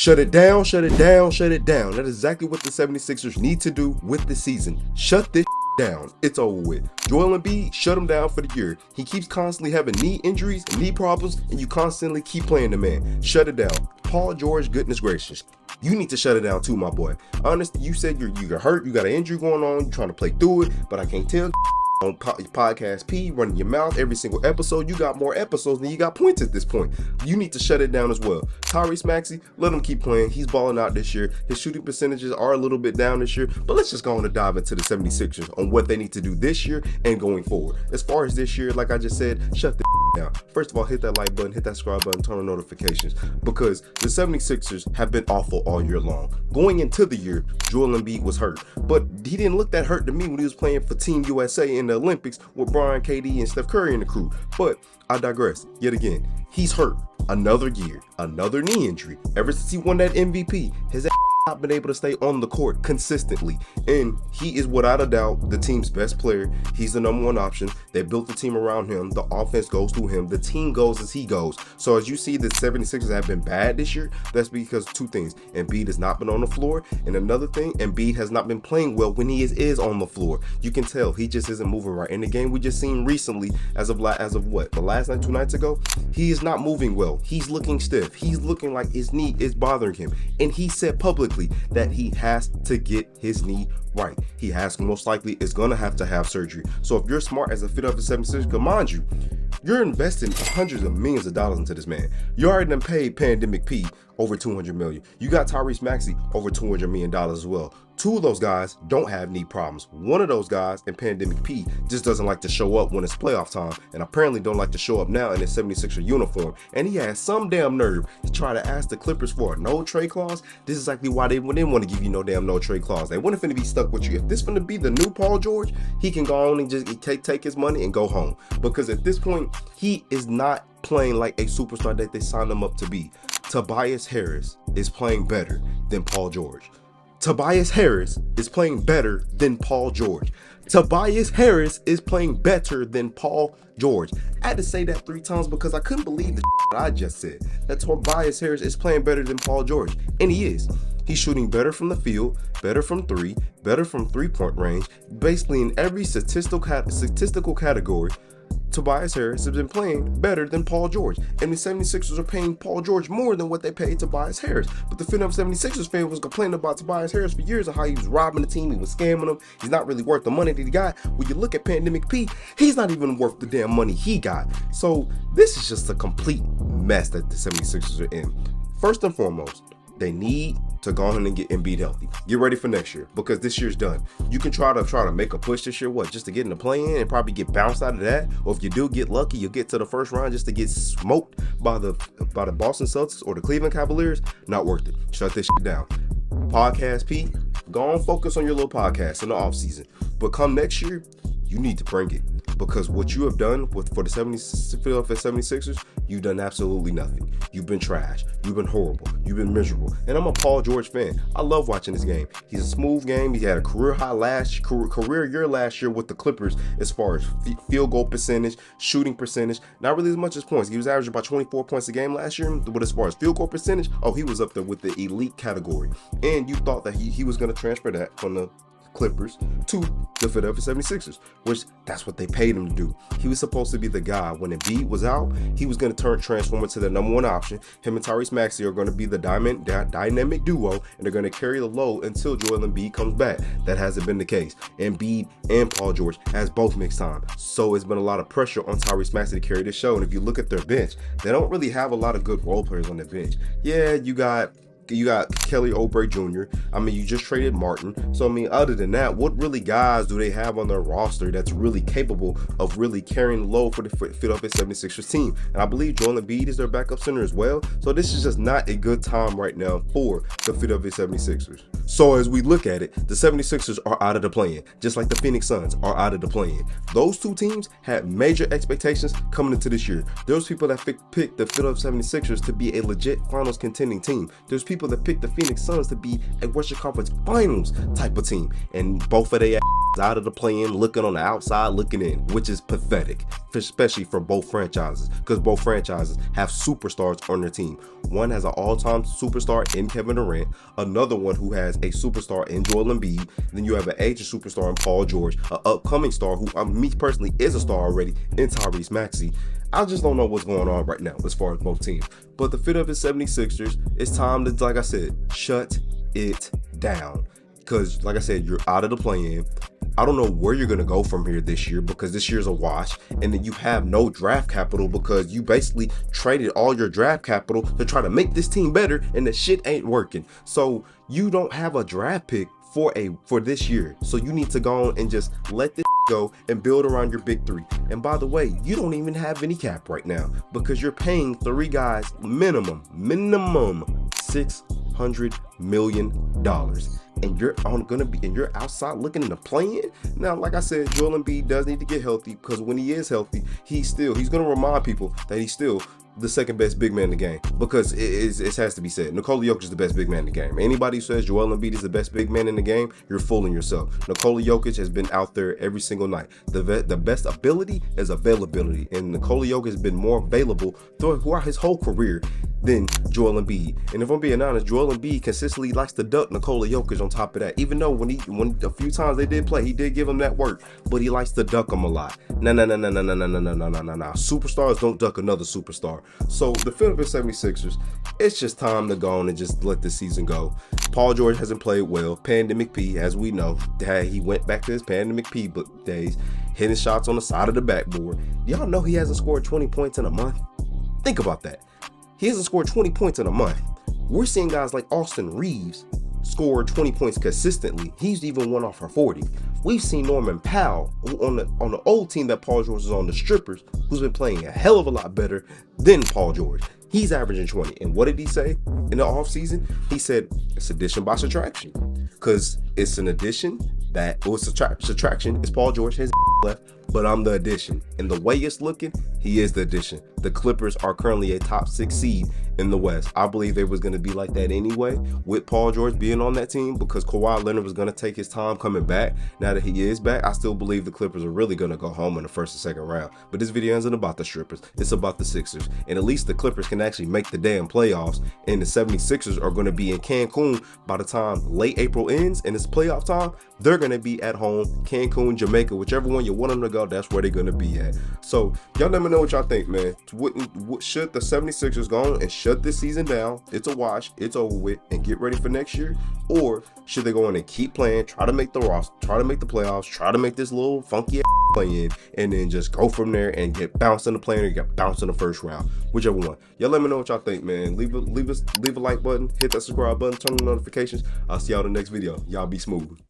Shut it down, shut it down, shut it down. That is exactly what the 76ers need to do with the season. Shut this down. It's over with. Joel Embiid, shut him down for the year. He keeps constantly having knee injuries and knee problems, and you constantly keep playing the man. Shut it down. Paul George, goodness gracious. You need to shut it down too, my boy. Honestly, you said you're hurt, you got an injury going on, you're trying to play through it, but I can't tell on podcast P, running your mouth every single episode. You got more episodes than you got points at this point. You need to shut it down as well. Tyrese Maxey, let him keep playing. He's balling out this year. His shooting percentages are a little bit down this year, but let's just go on and dive into the 76ers on what they need to do this year and going forward. As far as this year, like I just said, shut the down. First of all, hit that like button, hit that subscribe button, turn on notifications, because the 76ers have been awful all year long. Going into the year, Joel Embiid was hurt, but he didn't look that hurt to me when he was playing for Team USA in the Olympics with Brian, KD, and Steph Curry in the crew. But I digress. Yet again, he's hurt. Another year, another knee injury. Ever since he won that MVP, his not been able to stay on the court consistently, and he is without a doubt the team's best player. He's the number one option. They built the team around him. The offense goes through him. The team goes as he goes. So as you see, the 76ers have been bad this year. That's because two things: Embiid has not been on the floor, and another thing, Embiid has not been playing well when he is on the floor. You can tell he just isn't moving right. In the game we just seen recently, as of what, the last night, 2 nights ago, he is not moving well. He's looking stiff. He's looking like his knee is bothering him, and he said publicly that he has to get his knee right. He most likely is going to have surgery. So if you're smart as a fit of the 76ers, mind you, you're investing hundreds of millions of dollars into this man. You already done paid Pandemic P over $200 million. You got Tyrese Maxey over $200 million as well. Two of those guys don't have knee problems. One of those guys in Pandemic P just doesn't like to show up when it's playoff time, and apparently don't like to show up now in his 76er uniform. And he has some damn nerve to try to ask the Clippers for a no trade clause. This is exactly why they didn't want to give you no damn no trade clause. They wouldn't finna be stuck with you. If this finna be the new Paul George, he can go on and just take his money and go home. Because at this point, he is not playing like a superstar that they signed him up to be. Tobias Harris is playing better than Paul George. Tobias Harris is playing better than Paul George. Tobias Harris is playing better than Paul George. I had to say that 3 times because I couldn't believe the that I just said. That Tobias Harris is playing better than Paul George. And he is. He's shooting better from the field, better from 3, better from 3-point range. Basically in every statistical category, Tobias Harris has been playing better than Paul George. And the 76ers are paying Paul George more than what they paid Tobias Harris. But the Philadelphia 76ers fan was complaining about Tobias Harris for years of how he was robbing the team, he was scamming them, he's not really worth the money that he got. When you look at Pandemic P, he's not even worth the damn money he got. So this is just a complete mess that the 76ers are in. First and foremost, they need to go ahead and get Embiid healthy. Get ready for next year, because this year's done. You can try to make a push this year, just to get in the play-in and probably get bounced out of that. Or if you do get lucky, you'll get to the first round just to get smoked by the Boston Celtics or the Cleveland Cavaliers. Not worth it. Shut this shit down. Podcast P, go on, focus on your little podcast in the offseason. But come next year, you need to bring it. Because what you have done for the Philadelphia 76ers, you've done absolutely nothing. You've been trash. You've been horrible. You've been miserable. And I'm a Paul George fan. I love watching this game. He's a smooth game. He had a career year last year with the Clippers as far as field goal percentage, shooting percentage. Not really as much as points. He was averaging about 24 points a game last year. But as far as field goal percentage, he was up there with the elite category. And you thought that he was going to transfer that from the Clippers to the Philadelphia 76ers, which that's what they paid him to do. He was supposed to be the guy when Embiid was out. He was going to transform into the number one option. Him and Tyrese Maxey are going to be the dynamic duo, and they're going to carry the load until Joel Embiid comes back. That hasn't been the case. Embiid and Paul George has both mixed time, so it's been a lot of pressure on Tyrese Maxey to carry this show. And if you look at their bench, they don't really have a lot of good role players on their bench. Yeah, you got Kelly Oubre Jr. You just traded Martin. So, other than that, what really guys do they have on their roster that's really capable of really carrying the load for the Philadelphia 76ers team? And I believe Joel Embiid is their backup center as well. So this is just not a good time right now for the Philadelphia 76ers. So as we look at it, the 76ers are out of the play-in, just like the Phoenix Suns are out of the play-in. Those two teams had major expectations coming into this year. There's people that picked the Philadelphia 76ers to be a legit finals contending team. There's people that picked the Phoenix Suns to be a Western Conference Finals type of team, and both of their out of the play-in, looking on the outside, looking in, which is pathetic, especially for both franchises, because both franchises have superstars on their team. One has an all-time superstar in Kevin Durant, another one who has a superstar in Joel Embiid, then you have an aging superstar in Paul George, an upcoming star who, me personally, is a star already in Tyrese Maxey. I just don't know what's going on right now as far as both teams. But the fit of the 76ers, it's time to, like I said, shut it down. Because, like I said, you're out of the play-in. I don't know where you're going to go from here this year, because this year's a wash. And then you have no draft capital because you basically traded all your draft capital to try to make this team better, and the shit ain't working. So you don't have a draft pick for this year. So you need to go on and just let this go and build around your big three. And by the way, you don't even have any cap right now because you're paying 3 guys minimum $600 million. And you're outside looking in the play-in. Now, like I said, Joel Embiid does need to get healthy, because when he is healthy, he's gonna remind people that he's still the second best big man in the game, because it has to be said, Nikola Jokic is the best big man in the game. Anybody who says Joel Embiid is the best big man in the game, you're fooling yourself. Nikola Jokic has been out there every single night. The best ability is availability, and Nikola Jokic has been more available throughout his whole career than Joel Embiid. And if I'm being honest, Joel Embiid consistently likes to duck Nikola Jokic on top of that. Even though when a few times they did play, he did give him that work, but he likes to duck him a lot. No. Superstars don't duck another superstar. So the Philadelphia 76ers, it's just time to go on and just let this season go. Paul George hasn't played well. Pandemic P, as we know, he went back to his Pandemic P days, hitting shots on the side of the backboard. Y'all know he hasn't scored 20 points in a month? Think about that. He hasn't scored 20 points in a month. We're seeing guys like Austin Reeves score 20 points consistently. He's even won off for 40. We've seen Norman Powell on the old team that Paul George is on, the Strippers, who's been playing a hell of a lot better than Paul George. He's averaging 20. And what did he say in the offseason? He said it's addition by subtraction, because it's an addition subtraction. It's Paul George has left, but I'm the addition. And the way it's looking, he is the addition. The Clippers are currently a top 6 seed in the West. I believe they was going to be like that anyway with Paul George being on that team, because Kawhi Leonard was going to take his time coming back. Now that he is back, I still believe the Clippers are really going to go home in the first and second round. But this video isn't about the Strippers. It's about the Sixers. And at least the Clippers can actually make the damn playoffs. And the 76ers are going to be in Cancun by the time late April ends and it's playoff time. They're going to be at home, Cancun, Jamaica, whichever one you want them to go, that's where they're going to be at. So y'all let me know what y'all think, man. Should the 76ers go on and shut this season down? It's a wash, it's over with, and get ready for next year? Or should they go on and keep playing, try to make the roster, try to make the playoffs, try to make this little funky play in, and then just go from there and get bounced in the play-in or get bounced in the first round? Whichever one. Y'all let me know what y'all think, man. Leave a like button, hit that subscribe button, turn on notifications. I'll see y'all in the next video. Y'all be smooth.